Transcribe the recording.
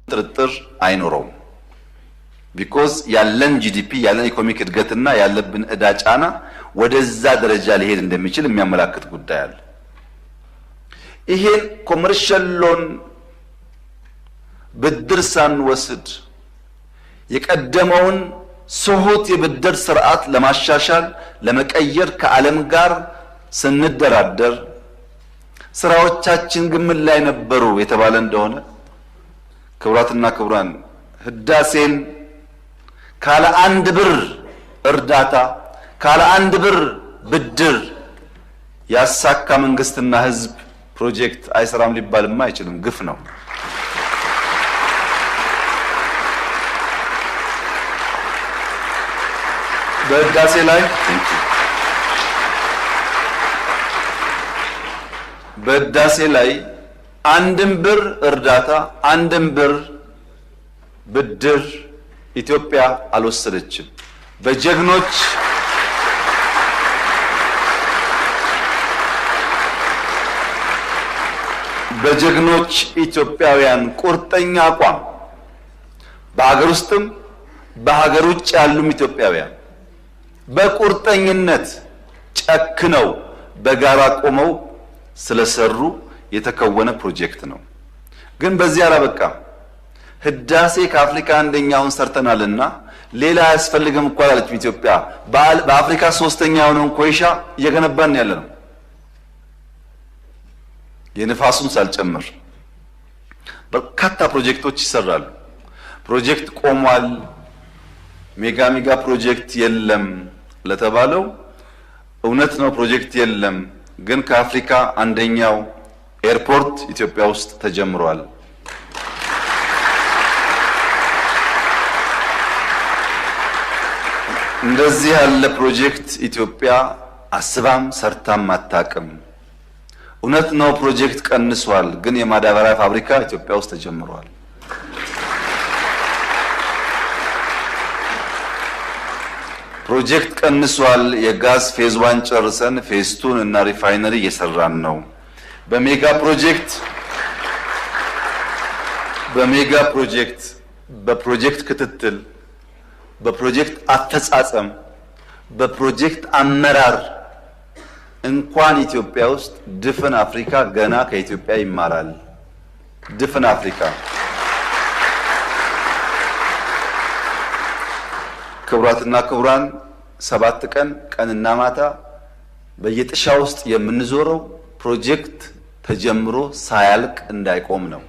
ጥርጥር አይኖረውም። ቢኮዝ ያለን ጂዲፒ ያለን ኢኮኖሚክ እድገትና ያለብን ዕዳ ጫና ወደዛ ደረጃ ሊሄድ እንደሚችል የሚያመላክት ጉዳይ አለ። ይሄን ኮመርሻል ሎን ብድር ሳንወስድ የቀደመውን ስሁት የብድር ስርዓት ለማሻሻል ለመቀየር ከዓለም ጋር ስንደራደር ስራዎቻችን ግን ምን ላይ ነበሩ የተባለ እንደሆነ ክቡራትና ክቡራን ህዳሴን ካለ አንድ ብር እርዳታ ካለ አንድ ብር ብድር ያሳካ መንግስትና ህዝብ ፕሮጀክት አይሰራም ሊባልማ አይችልም። ግፍ ነው። በህዳሴ ላይ አንድም ብር እርዳታ አንድም ብር ብድር ኢትዮጵያ አልወሰደችም። በጀግኖች ኢትዮጵያውያን ቁርጠኛ አቋም በሀገር ውስጥም በሀገር ውጭ ያሉም ኢትዮጵያውያን በቁርጠኝነት ጨክነው በጋራ ቆመው ስለሰሩ የተከወነ ፕሮጀክት ነው። ግን በዚህ አላበቃም። ህዳሴ ከአፍሪካ አንደኛውን ሰርተናልና ሌላ አያስፈልግም እኮ አላለችም ኢትዮጵያ። በአፍሪካ ሶስተኛ የሆነውን ኮይሻ እየገነባን ያለነው የንፋሱን ሳልጨምር በርካታ ፕሮጀክቶች ይሰራሉ። ፕሮጀክት ቆሟል፣ ሜጋ ፕሮጀክት የለም ለተባለው እውነት ነው። ፕሮጀክት የለም፣ ግን ከአፍሪካ አንደኛው ኤርፖርት ኢትዮጵያ ውስጥ ተጀምሯል። እንደዚህ ያለ ፕሮጀክት ኢትዮጵያ አስባም ሰርታም አታውቅም። እውነት ነው ፕሮጀክት ቀንሷል፣ ግን የማዳበሪያ ፋብሪካ ኢትዮጵያ ውስጥ ተጀምሯል። ፕሮጀክት ቀንሷል። የጋዝ ፌዝ 1 ጨርሰን ፌዝ 2 እና ሪፋይነሪ እየሰራን ነው። በሜጋ ፕሮጀክት በፕሮጀክት ክትትል በፕሮጀክት አፈጻጸም በፕሮጀክት አመራር እንኳን ኢትዮጵያ ውስጥ ድፍን አፍሪካ ገና ከኢትዮጵያ ይማራል። ድፍን አፍሪካ። ክቡራትና ክቡራን 7 ቀን ቀንና ማታ በየጥሻ ውስጥ የምንዞረው ፕሮጀክት ተጀምሮ ሳያልቅ እንዳይቆም ነው።